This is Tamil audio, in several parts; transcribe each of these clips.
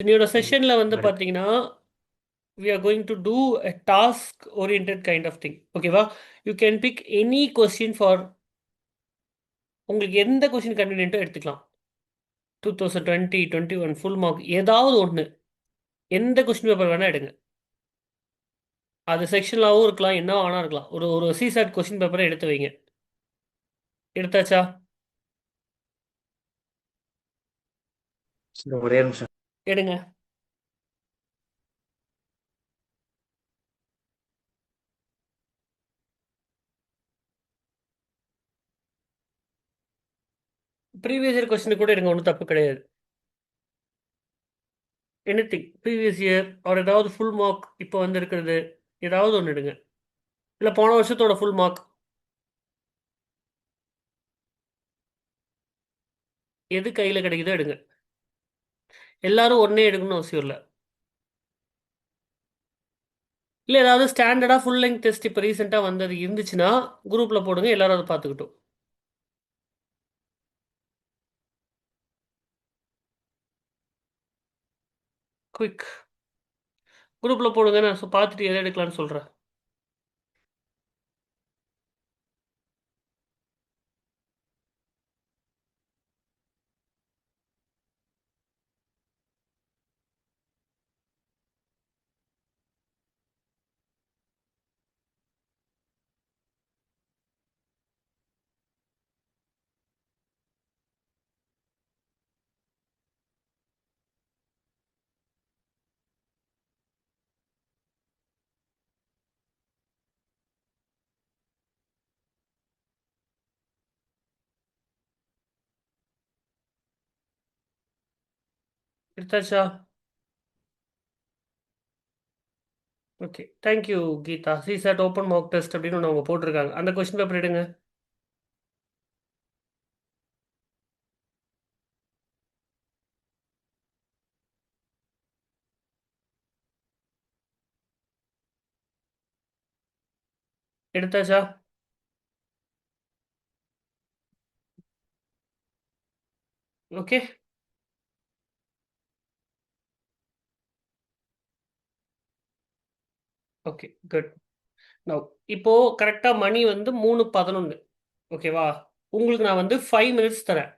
என்னோட கண்டிப்பா. செஷன்ல வந்து கரெக்ட். பார்த்தீங்கன்னா, we are going to do a task oriented kind of thing. ஓகேவா? You can big any question for உங்களுக்கு எந்த கொஸ்டின் கன்வீனியன்ட்டோ எடுத்துக்கலாம். 2020, 21 ஃபுல் மார்க் ஏதாவது ஒண்ணு. எந்த கொஸ்டின் பேப்பர் வேணா எடுங்க. அது செக்ஷனலாவும் இருக்கலாம், என்ன வேணா இருக்கலாம். ஒரு ஒரு சிசாட் கொஸ்டின் பேப்பர எடுத்து வைங்க. எடுத்தாச்சா? சரி, ஒரே நிமிஷம். எடுங்க. ப்ரீவியஸ் இயர் கொஸ்டின் கூட எடுங்க. ஒண்ணும் தப்பு கிடையாது. எனிதிங். ப்ரீவியஸ் இயர் ஆர் ஏதாவது ஃபுல் மார்க் இப்போ வந்திருக்கிறது. ஏதாவது ஒண்ணு எடுங்க. இல்ல போன வருஷத்தோட ஃபுல் மார்க். எது கையில கிடைக்குதோ எடுங்க. எல்லாரும் ஒண்ணே எடுக்கணும்னு அவசியம் இல்ல. இல்ல ஏதாவது ஸ்டாண்டர்டா ஃபுல் லெங்த் டெஸ்ட் இப்போ ரீசெண்டா வந்தது இருந்துச்சுன்னா குரூப்ல போடுங்க. எல்லாரும் அதை பார்த்துக்கிட்டோம். குயிக். குரூப்ல போடுங்க. நான் பார்த்துட்டு எதை எடுக்கலாம்னு சொல்றேன். எடுத்தாச்சா? Okay. Thank you Geetha. CSAT open mark test அப்படின்னு ஒன்று அவங்க போட்டிருக்காங்க. அந்த கொஸ்டின் பேப்பர் எடுங்க. எடுத்தாச்சா? ஓகே. ஓகே. குட். நவ் இப்போ கரெக்டா மணி வந்து 3:11. ஓகேவா? உங்களுக்கு நான் வந்து 5 மினிட்ஸ் தரேன்.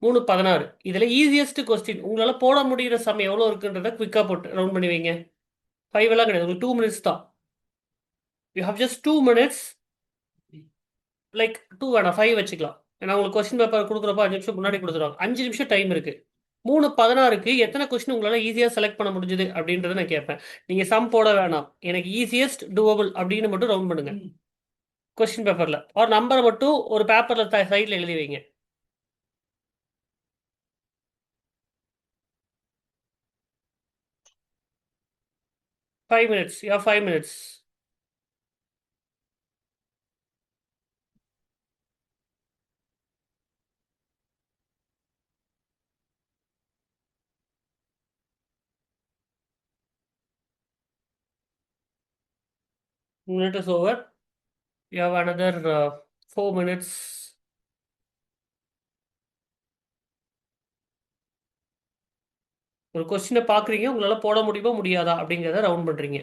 3:16. இதுல ஈஸியஸ்ட் கொஸ்டின் உங்களால போட முடியிற சமயம் எவ்வளோ இருக்குன்றத குவிக்கா போட்டு ரவுண்ட் பண்ணி வைங்க. 5 எல்லாம் கிடையாது. உங்களுக்கு 2 மினிட்ஸ் தான். You have just 2 minutes. Like 2 வேணாம், 5 வச்சுக்கலாம். ஏன்னா உங்களுக்கு கொஸ்டின் பேப்பர் கொடுக்குறப்ப 5 நிமிஷம் முன்னாடி கொடுத்துருவாங்க. 5 நிமிஷம் டைம் இருக்கு. 3:16க்கு எத்தனை கொஸ்டின் உங்களால ஈஸியா செலக்ட் பண்ண முடிஞ்சுது அப்படின்றத நான் கேட்பேன். நீங்க சம் போட வேணாம். எனக்கு ஈஸியஸ்ட் டூவபிள் அப்படின்னு மட்டும் ரவுண்ட் பண்ணுங்க. கொஸ்டின் பேப்பர்ல ஒரு நம்பரை மட்டும் ஒரு பேப்பர்ல சைட்ல எழுதி வைங்க. 5 minutes. Yeah 5 minutes. Minute is over. You have another 4 minutes. ஒரு கொஸ்டினை பாக்குறீங்க. உங்களால போட முடியுமா முடியாதா அப்படிங்கிறத ரவுண்ட் பண்றீங்க.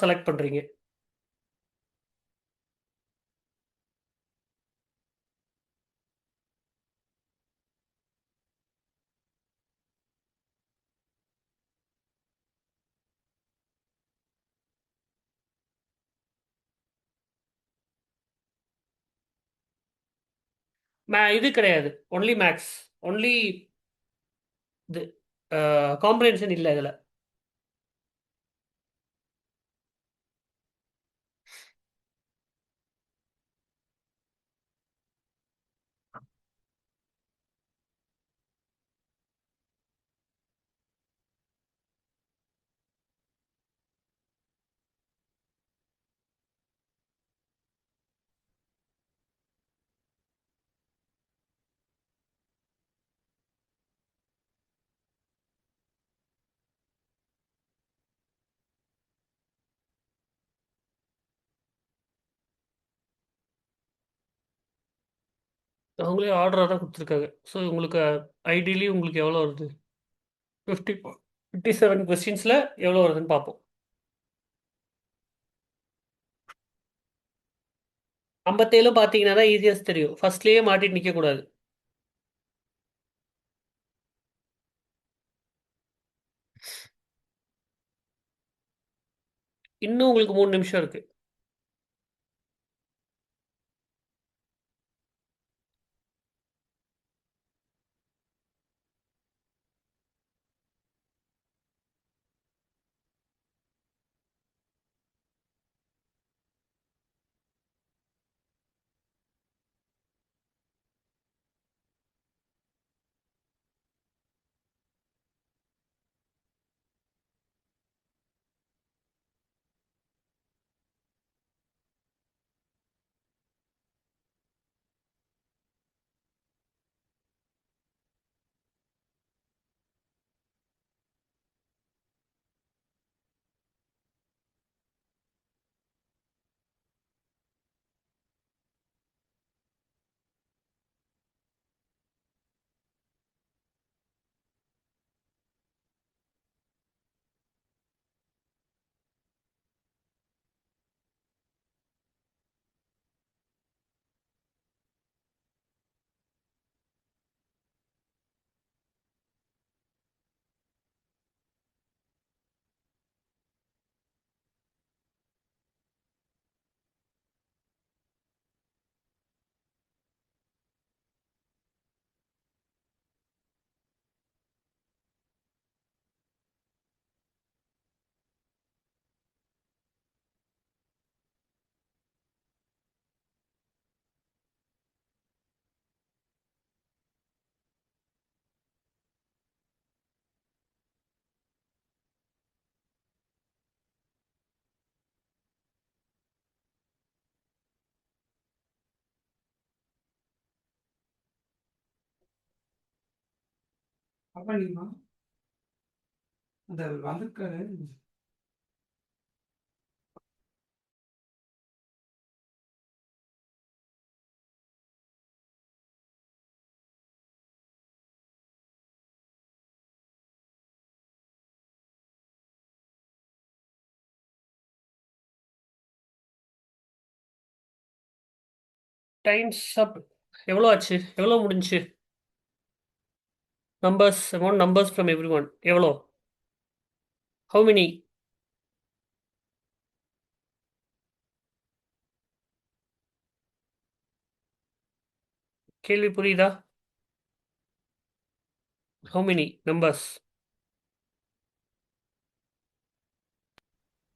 செலக்ட் பண்றீங்க. இது கிடையாது. Only maths. ஒன்லி இது காம்ப்ரிஹென்ஷன் இல்லை இதுல. அவங்களே ஆர்டராக தான் கொடுத்துருக்காங்க. ஸோ உங்களுக்கு ஐடியலி உங்களுக்கு எவ்வளோ வருது? 57 கொஸ்டின்ஸில் எவ்வளோ வருதுன்னு பார்ப்போம். 57 பார்த்தீங்கன்னா தான் ஈஸியஸ்ட் தெரியும். ஃபர்ஸ்ட்லேயே மாட்டிட்டு நிற்கக்கூடாது. இன்னும் உங்களுக்கு 3 நிமிஷம் இருக்கு. Time's up. எவ்வளோ ஆச்சு? எவ்வளோ முடிஞ்சுச்சு? Numbers, amount numbers from every one எவ்வளோ? How many? கேள்வி புரியுதா? How many numbers?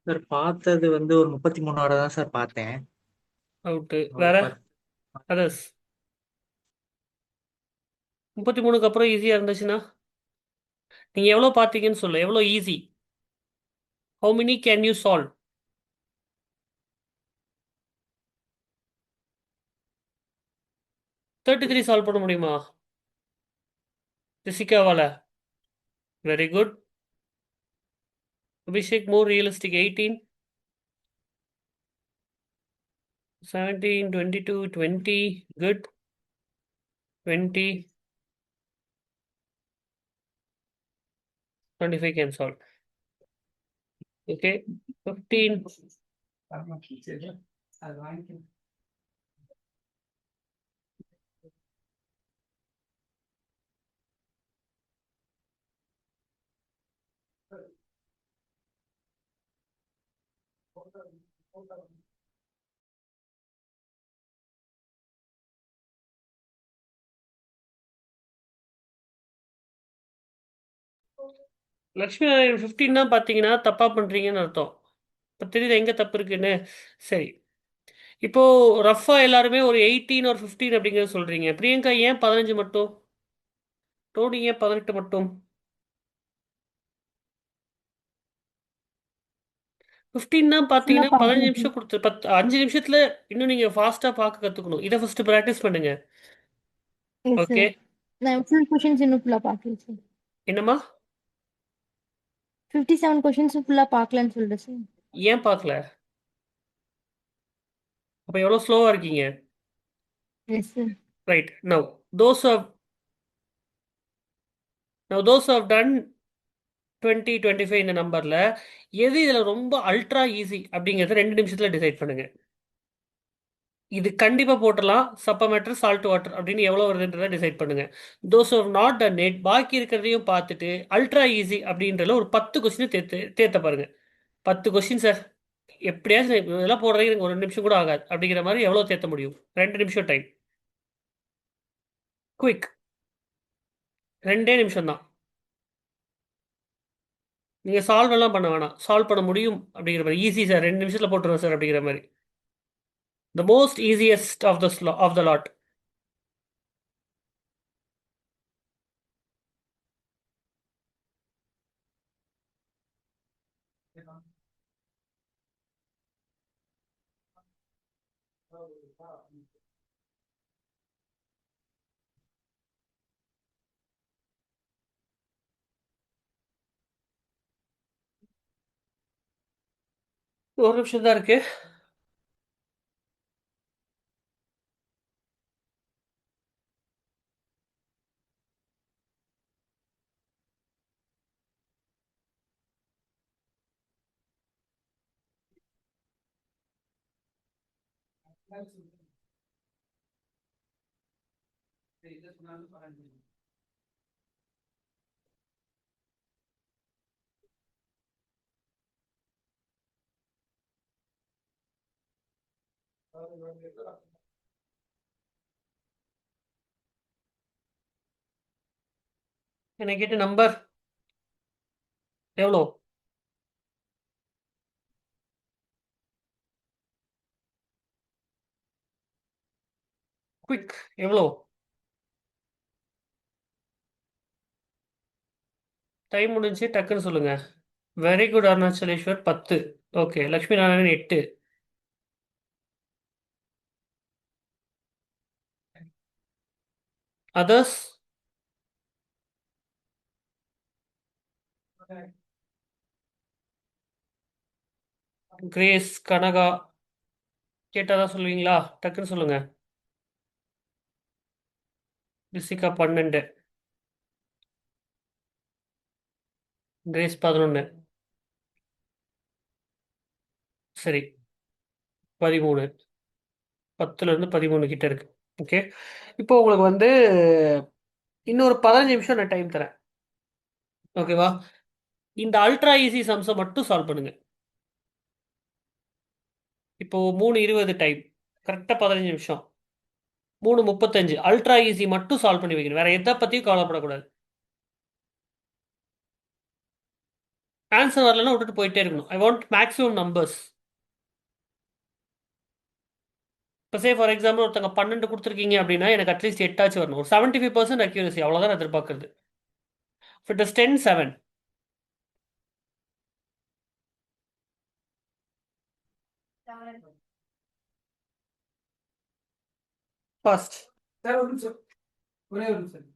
சார் பார்த்தது வந்து ஒரு 33 தான் சார் பார்த்தேன். அவுட்டு. ஒரு வேற? 10. அதர்ஸ்? 33க்கு அப்புறம் ஈஸியாக இருந்துச்சுன்னா நீங்கள் எவ்வளோ பார்த்தீங்கன்னு சொல்லு. எவ்வளோ easy? How many can you solve? 33 solve பண்ண முடியுமா ஜெசிகாவால? Very good. Abhishek, more realistic. 18, 17, 22, 20. Good. 20, 25 can solve. Okay. 15. Lakshmi Narayan 15 தான் பார்த்தீங்கன்னா தப்பாக பண்ணுறீங்கன்னு அர்த்தம். இப்போ தெரியுது எங்கே தப்பு இருக்குன்னு. சரி, இப்போ ரஃபா எல்லாருமே ஒரு 18 ஒரு 15 அப்படிங்கிறத சொல்றீங்க. பிரியங்கா ஏன் 15 மட்டும்? டோனி ஏன் 18 மட்டும்? 15 தான் ஃபுல்லா பார்த்தீங்கன்னா 15 பார்க்கல. நிமிஷம் கொடுத்து 5 நிமிஷத்துல இன்னும் நீங்க ஃபாஸ்டா பார்க்க கத்துக்கணும். இதை ஃபர்ஸ்ட் ப்ராக்டிஸ் பண்ணுங்க. S okay. சார். நான் ஃபுல் கொஷின்ஸ் இன்னும் ஃபுல்லா பார்க்கல சார். என்னம்மா? 57 கொஷின்ஸ் ஃபுல்லா பார்க்கலன்னு சொல்றேன் சார். ஏன் பார்க்கல? அப்ப எவ்வளவு ஸ்லோவா இருக்கீங்க? Yes sir. Right. Now those who have now those who have done 20, 25 இந்த நம்பர்ல எது இதுல ரொம்ப அல்ட்ரா ஈஸி அப்படிங்கறத 2 நிமிஷத்துல டிசைட் பண்ணுங்க. இது கண்டிப்பா போட்டுடலாம். சப்பமேட்டர் சால்ட் வாட்டர் அப்படின்னு எவ்வளவு வருதுன்றத டிசைட் பண்ணுங்க. Those are not done it பாக்கி இருக்கிறதையும் பார்த்துட்டு அல்ட்ரா ஈஸி அப்படின்றதுல ஒரு 10 கொஸ்டின் தேர்த்த பாருங்க. 10 கொஸ்டின் சார், எப்படியாச்சும் இதெல்லாம் போடுறதுக்கு எனக்கு ஒரு 2 நிமிஷம் கூட ஆகாது அப்படிங்கிற மாதிரி எவ்வளவு தேர்த்த முடியும்? 2 நிமிஷம் டைம். குயிக். 2 நிமிஷம் தான். நீங்க சால்வ் எல்லாம் பண்ண வேணாம். சால்வ் பண்ண முடியும் அப்படிங்கிற மாதிரி ஈஸி சார், 2 நிமிஷத்துல போட்டுருவோம் சார் அப்படிங்கிற மாதிரி. The most easiest of the lot. ஒரு நிமிஷம் தான் இருக்கு. எனக்கு கேட்ட நம்பர் எவ்வளோ? குயிக். எவ்வளோ டைம் முடிஞ்சு டக்குன்னு சொல்லுங்க. Very good Arunachaleswar 10. Okay, Lakshmi Narayanan 8. Others? Grace, Kanaka கேட்டாதான் சொல்லுவீங்களா? டக்குன்னு சொல்லுங்க. ரிஷிகா 12. கிரேஸ் 11. சரி, 13. 10ல இருந்து 13 கிட்ட இருக்கு. ஓகே, இப்போ உங்களுக்கு வந்து இன்னொரு 15 நிமிஷம் நான் டைம் தரேன். ஓகேவா? இந்த அல்ட்ரா ஈஸி சம்ஸை மட்டும் சால்வ் பண்ணுங்க. இப்போ 3:20 டைம், கரெக்டாக 15 நிமிஷம். 3:35 அல்ட்ரா ஈஸி மட்டும் சால்வ் பண்ணி வைக்கணும். வேற எதை பத்தியும் கவலைப்படக்கூடாது. ஆன்சர் வரலன்னா விட்டுட்டு போயிட்டே இருக்கணும். I want maximum numbers. இப்போ சே ஃபார் எக்ஸாம்பிள் ஒருத்தங்க 12 கொடுத்துருக்கீங்க அப்படின்னா எனக்கு அட்லீஸ்ட் 8 வரணும். ஒரு 75% அக்யூரசி, அவ்வளோதான் நான் எதிர்பார்க்கறது. It is 10, 7. ஃபர்ஸ்ட். சார் ஒரு நிமிஷம், ஒரே ஒரு நிமிஷம்.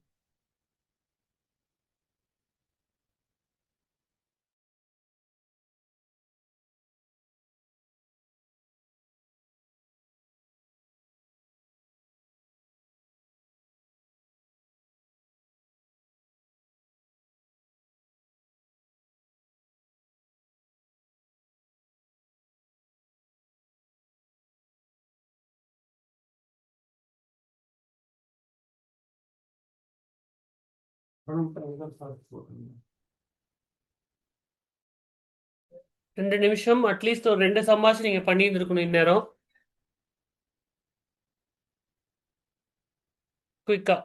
சார் 2 நிமிஷம் அட்லீஸ்ட் ஒரு 2 சம்மாச்சு நீங்க பண்ணியிருந்துருக்கணும் இந்நேரம். குயிக்கா.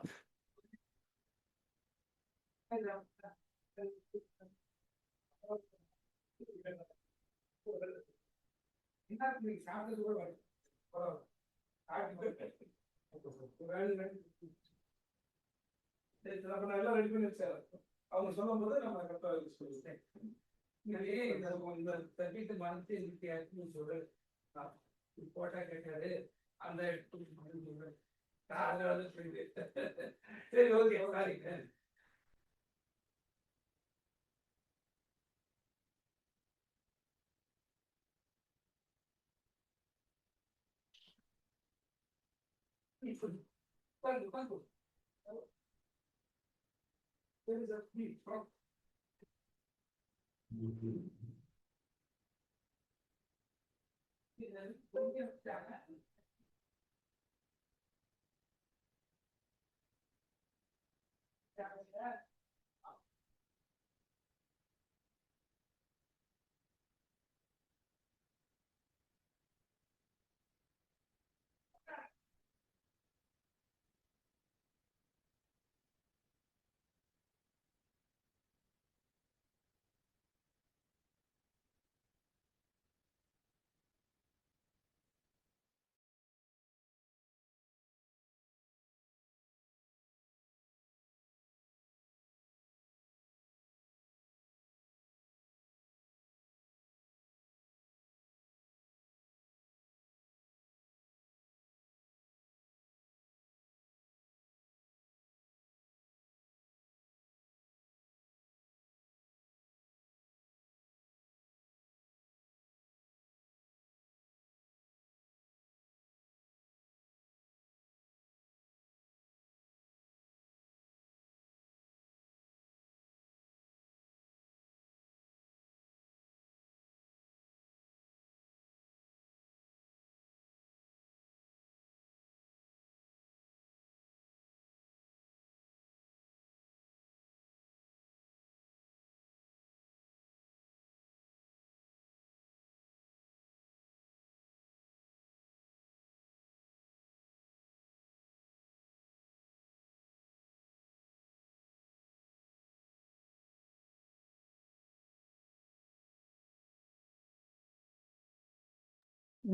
எல்லாம் ரெடி பண்ணி வச்சாரு. அவங்க சொல்லும் போது நம்ம கரெக்டா சொல்லிட்டேன். இந்த தட்டிட்டு மனசு இருக்கு சொல்லு. போட்டா கேட்டாரு அந்த அதனால சரி ஓகே சாரி. உட்காந்து உட்காந்து சரி சார்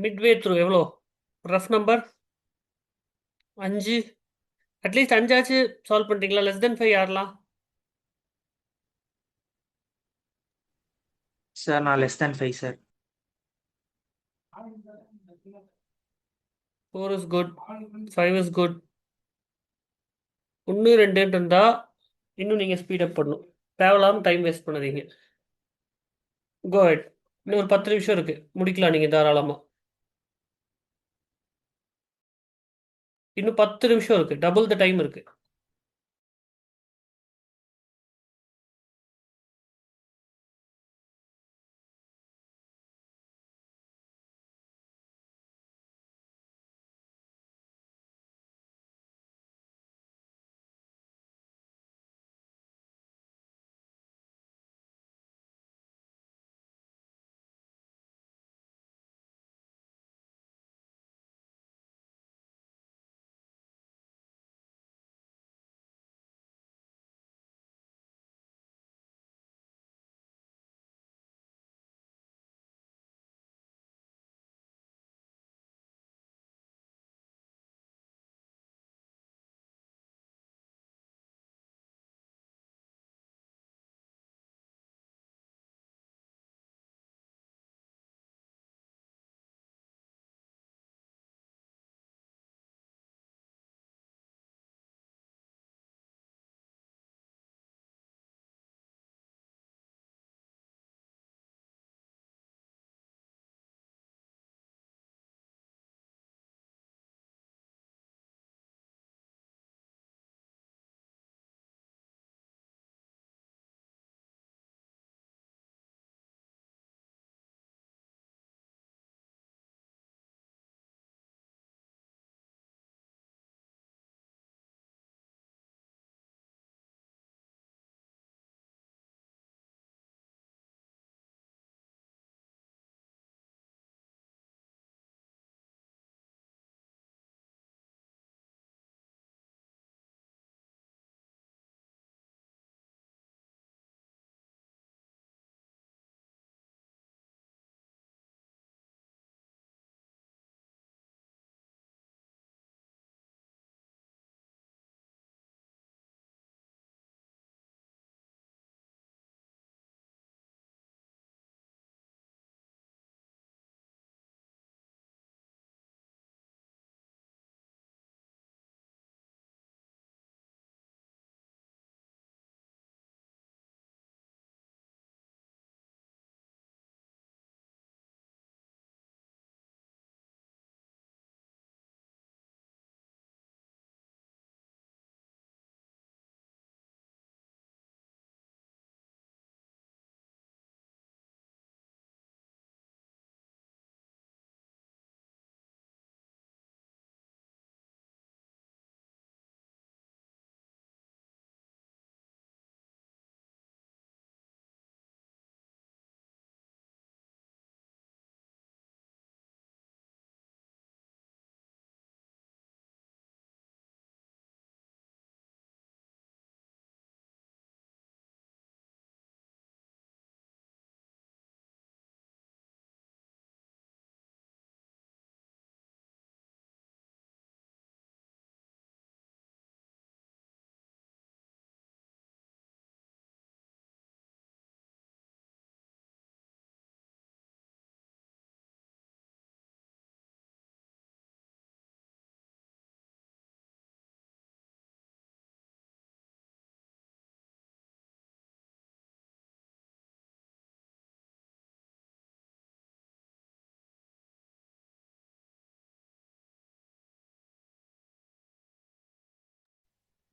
மிட்வே த்ரூ எவ்வளோ? Rough number 5. அட்லீஸ்ட் 5ஆச்சு சால்வ் பண்ணிட்டீங்களா? லெஸ் தென் 5 யாரெல்லாம்? சார் நான் less than 5 sir. 4 is good, 5 is good. 1 2 இருந்தா இன்னும் நீங்கள் ஸ்பீடப் பண்ணணும். தேவையில்லாமல் டைம் வேஸ்ட் பண்ணாதீங்க. கோ ஹெட். இன்னும் ஒரு 10 நிமிஷம் இருக்கு, முடிக்கலாம் நீங்கள் தாராளமாக. இன்னும் 10 நிமிஷம் இருக்கு, டபுள் த டைம் இருக்கு.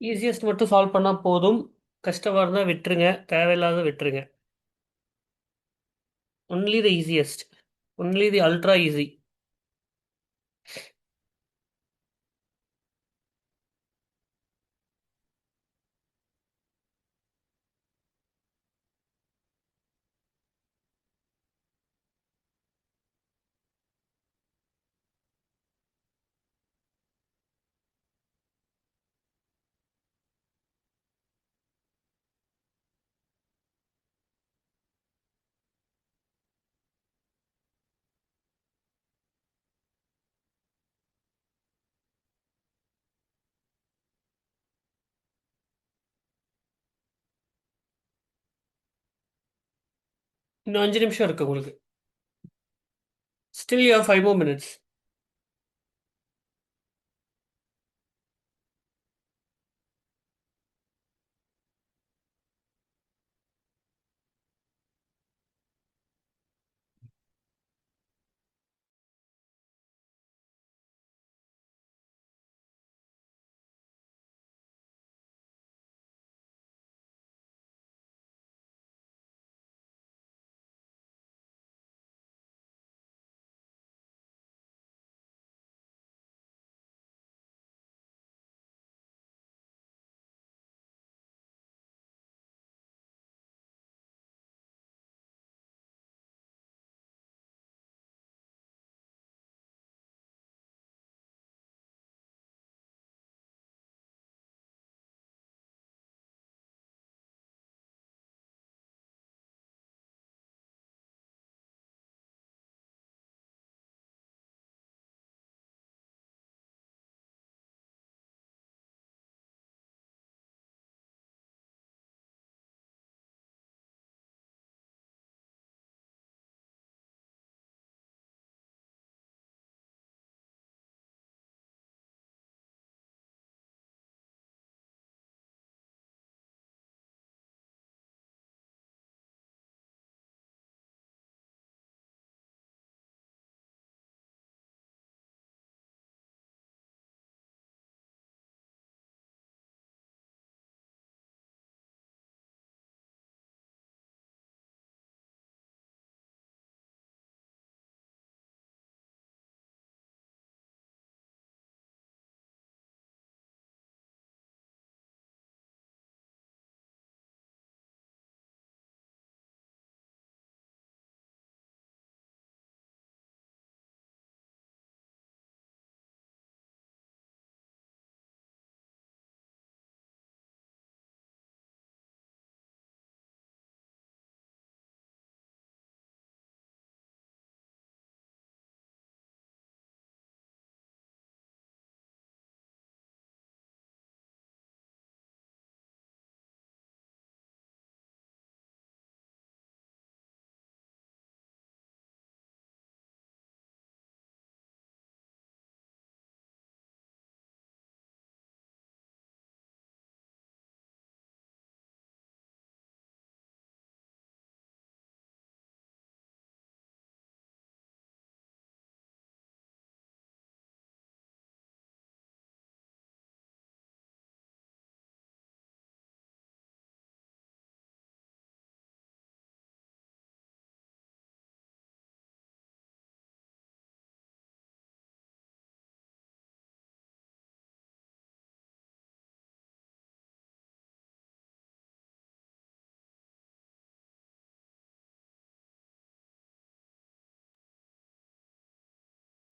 ஈஸியஸ்ட் மட்டும் சால்வ் பண்ணால் போதும். கஷ்டமாக இருந்தால் விட்டுருங்க, தேவையில்லாத விட்டுருங்க. Only the easiest, only the ultra easy. இன்னும் 5 நிமிஷம் இருக்கு உங்களுக்கு. Still you have 5 more minutes.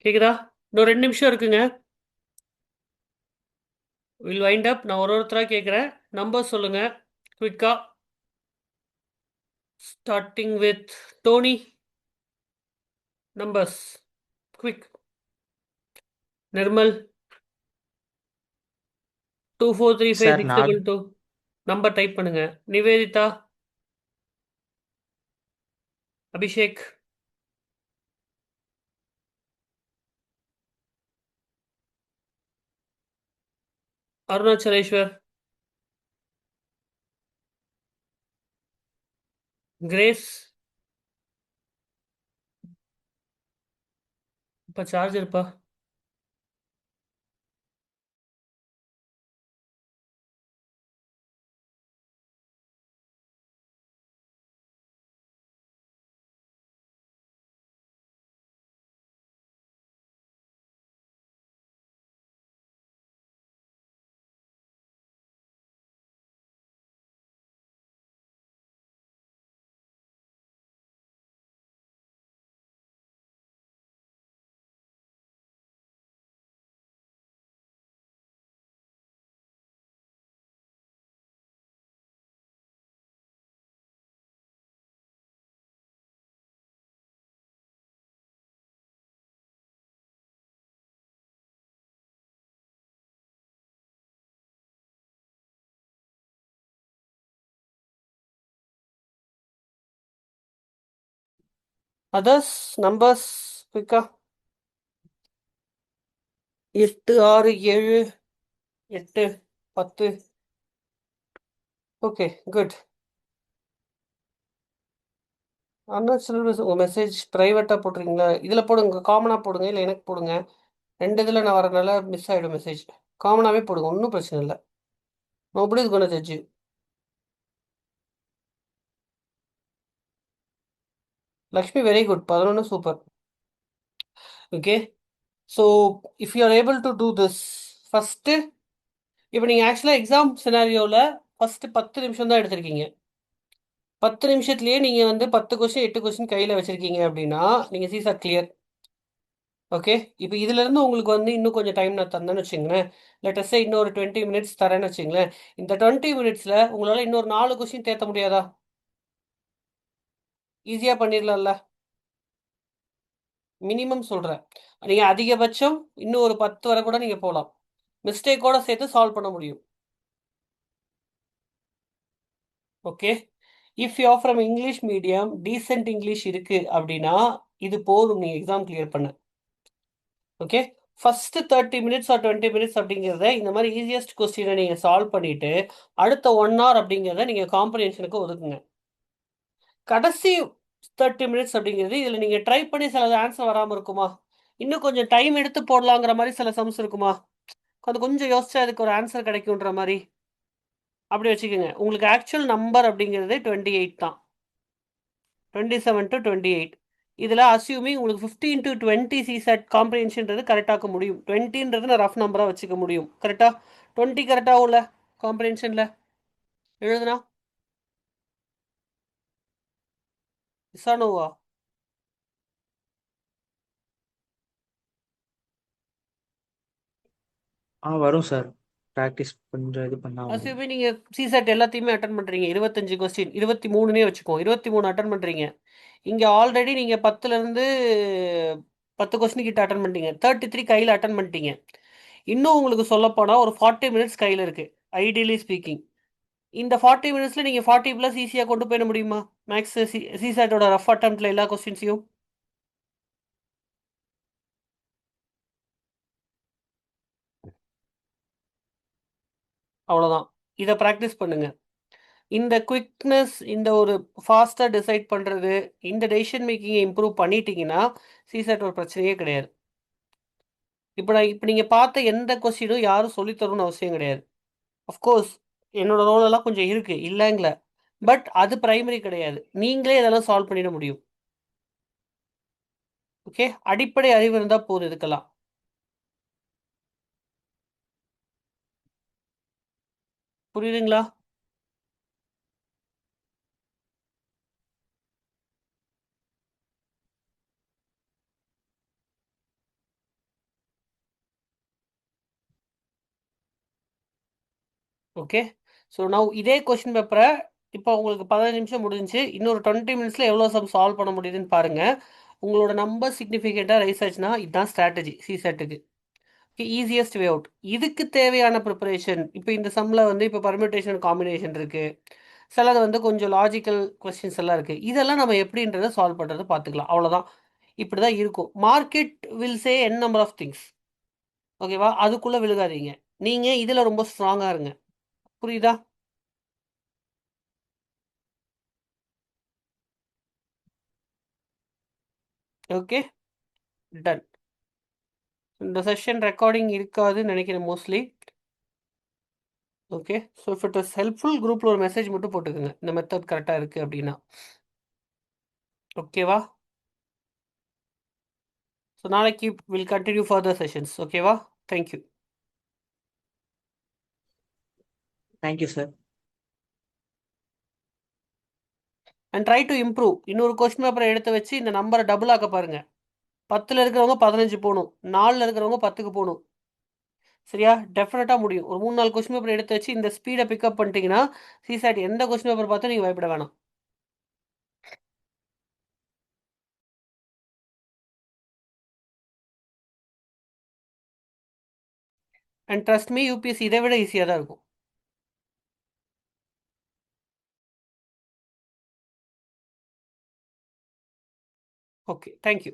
கேக்குதா? இன்னும் 2 நிமிஷம் இருக்குங்க. Will wind up. நான் ஒருத்தராக கேட்குறேன். நம்பர் சொல்லுங்க குவிக்கா. Starting with Tony. Numbers quick. Nirmal. 2435 sir 622. Number type பண்ணுங்க. நிவேதிதா. அபிஷேக். அருணாச்சலேஸ்வர். கிரேஸ். இப்போ சார்ஜ் இருப்பா. அதர்ஸ் நம்பர்ஸ் குயிக்கா 8 6 7 8 10. Okay good. அன்அன்சல்டு உங்கள் மெசேஜ் ப்ரைவேட்டாக போட்டுருக்கீங்களா? இதில் போடுங்க, காமனாக போடுங்க, இல்லை எனக்கு போடுங்க. ரெண்டு இதில் நான் வரனால மிஸ் ஆகிடும் மெசேஜ். காமனாகவே போடுங்க, ஒன்றும் பிரச்சனை இல்லை. Nobody is gonna judge you. Lakshmi very good, 11 super. Okay, so if you are able to do this first, இப்போ நீங்கள் ஆக்சுவலாக எக்ஸாம் சினாரியோவில் ஃபஸ்ட்டு 10 நிமிஷம் தான் எடுத்திருக்கீங்க. 10 நிமிஷத்துலேயே நீங்கள் வந்து 10 கொஸ்டின் 8 கொஸ்டின் கையில் வச்சுருக்கீங்க அப்படின்னா நீங்கள் சீசா கிளியர். ஓகே, இப்போ இதுலேருந்து உங்களுக்கு வந்து இன்னும் கொஞ்சம் டைம் நான் தந்தேன்னு வச்சுங்களேன். லெட்டஸ்ஸே இன்னொரு 20 மினிட்ஸ் தரேன்னு வச்சுங்களேன். இந்த 20 மினிட்ஸில் உங்களால் இன்னொரு 4 கொஸ்டின் தேர்த்த முடியாதா? ஈஸியாக பண்ணிடலாம்ல. மினிமம் சொல்கிறேன், நீங்கள் அதிகபட்சம் இன்னும் ஒரு 10 வரை கூட நீங்கள் போகலாம். மிஸ்டேக்கோட சேர்த்து சால்வ் பண்ண முடியும். Okay, if you from English medium decent English இருக்குது அப்படின்னா இது போதும் நீங்கள் எக்ஸாம் கிளியர் பண்ண. Okay, first 30 minutes R 20 minutes அப்படிங்கிறத இந்த மாதிரி ஈஸியஸ்ட் கொஸ்டினை நீங்கள் சால்வ் பண்ணிவிட்டு அடுத்த 1 hour அப்படிங்கிறத நீங்கள் காம்ப்ரிஹென்ஷனுக்கு ஒதுக்குங்க. கடைசி 30 மினிட்ஸ் அப்படிங்கிறது இதில் நீங்கள் ட்ரை பண்ணி சில ஆன்சர் வராமல் இருக்குமா, இன்னும் கொஞ்சம் டைம் எடுத்து போடலாங்கிற மாதிரி சில சம்ஸ் இருக்குமா, அது கொஞ்சம் யோசிச்சா அதுக்கு ஒரு ஆன்சர் கிடைக்குன்ற மாதிரி அப்படி வச்சுக்கோங்க. உங்களுக்கு ஆக்சுவல் நம்பர் அப்படிங்கிறது 28 தான், 27 to 28. இதில் அசியூமிங் உங்களுக்கு 15 to 20 சிசெட் காம்ப்ரிஹென்ஷன்றது கரெக்டாக முடியும். 20ன்றது நான் ரஃப் நம்பராக வச்சுக்க முடியும். கரெக்டாக 20 கரெக்டாகும்ல காம்ப்ரிஹென்ஷனில் எழுதுனா? இசானோவா? வரும் சார். ப்ராக்டிஸ் கொஞ்சம் இது பண்ணா வரும். அசியூமிங் நீங்கள் சிசெட் எல்லாத்தையுமே அட்டன் பண்ணுறீங்க, 25 கொஸ்டின், 23னே வச்சுக்கோம், 23 அட்டன் பண்ணுறீங்க. இங்கே ஆல்ரெடி நீங்கள் 10லேருந்து 10 கொஸ்டின் கிட்ட அட்டன் பண்ணிட்டீங்க, 33 கையில் அட்டன் பண்ணிட்டீங்க. இன்னும் உங்களுக்கு சொல்லப்போனால் ஒரு 40 மினிட்ஸ் கையில் இருக்குது ஐடியலி ஸ்பீக்கிங். இந்த 40 மினிட்ஸில் நீங்கள் 40 ப்ளஸ் ஈஸியாக கொண்டு போயிட முடியுமா மேக்ஸ் சிசெட்டோட ரஃப் அட்டம்ப்டில் எல்லா கொஸ்டின்ஸையும்? அவ்வளோதான். இதை ப்ராக்டிஸ் பண்ணுங்கள். இந்த குவிக்னஸ், இந்த ஒரு ஃபாஸ்ட்டாக டிசைட் பண்ணுறது, இந்த டெசிஷன் மேக்கிங்கை இம்ப்ரூவ் பண்ணிட்டீங்கன்னா சிசெட் ஒரு பிரச்சனையே கிடையாது. இப்போ நீங்கள் பார்த்த எந்த கொஸ்டினும் யாரும் சொல்லித்தரணும்னு அவசியம் கிடையாது. அஃப்கோர்ஸ் என்னோட ரோலெல்லாம் கொஞ்சம் இருக்குது இல்லைங்கள, பட் அது ப்ரைமரி கிடையாது. நீங்களே இதெல்லாம் சால்வ் பண்ணிட முடியும். ஓகே, அடிப்படை அறிவு இருந்தால் போதும் இதுக்கெல்லாம். புரியுதுங்களா? ஓகே, ஸோ நான் இதே கொஸ்டின் பேப்பரை இப்போ உங்களுக்கு 15 நிமிஷம் முடிஞ்சு இன்னொரு 20 மினிட்ஸில் எவ்வளோ சம் சால்வ் பண்ண முடியுதுன்னு பாருங்கள். உங்களோட நம்பர் சிக்னிஃபிகண்ட்டாக ரைஸ் ஆச்சுன்னா இதுதான் ஸ்ட்ராட்டஜி சிசெட்டுக்கு. Easiest way out. இதுக்கு தேவையான ப்ரிப்பரேஷன் இப்போ இந்த சம்மில் வந்து இப்போ பர்மிட்டேஷன் காம்பினேஷன் இருக்குது, சிலது வந்து கொஞ்சம் லாஜிக்கல் கொஸ்டின்ஸ் எல்லாம் இருக்குது. இதெல்லாம் நம்ம எப்படின்றத சால்வ் பண்ணுறது பார்த்துக்கலாம். அவ்வளோதான், இப்படி தான் இருக்கும். Market will say n number of things. ஓகேவா, அதுக்குள்ளே விழுகாதீங்க. நீங்கள் இதில் ரொம்ப ஸ்ட்ராங்காக இருங்க. புரியுதா? Okay done. இந்த செஷன் ரெக்கார்டிங் இருக்காதுன்னு நினைக்கிறேன் mostly. Okay, so if it is helpful குரூப்பில் ஒரு மெசேஜ் மட்டும் போட்டுக்கோங்க இந்த மெத்தட் கரெக்டாக இருக்குது அப்படின்னா. ஓகேவா? ஸோ நாளைக்கு வில் கண்டினியூ ஃபர்தர் செஷன்ஸ். ஓகேவா? Thank you. Thank you sir. And try to improve. இன்னொரு கொஸ்டின் பேப்பரை எடுத்து வச்சு இந்த நம்பரை டபுள் ஆக்க பாருங்கள். 10ல் இருக்கிறவங்க 15 போகணும், 4ல் இருக்கிறவங்க 10க்கு போகணும். சரியா? டெஃபினட்டாக முடியும். ஒரு 3-4 கொஸ்டின் பேப்பர் எடுத்து வச்சு இந்த ஸ்பீடை பிக்கப் பண்ணிட்டீங்கன்னா சிசெட் எந்த கொஸ்டின் பேப்பர் பார்த்து நீங்கள் பயப்பட வேணாம். அண்ட் ட்ரஸ்ட் மீ, யூபிஎஸ்சி இதை விட ஈஸியாக தான் இருக்கும். Okay thank you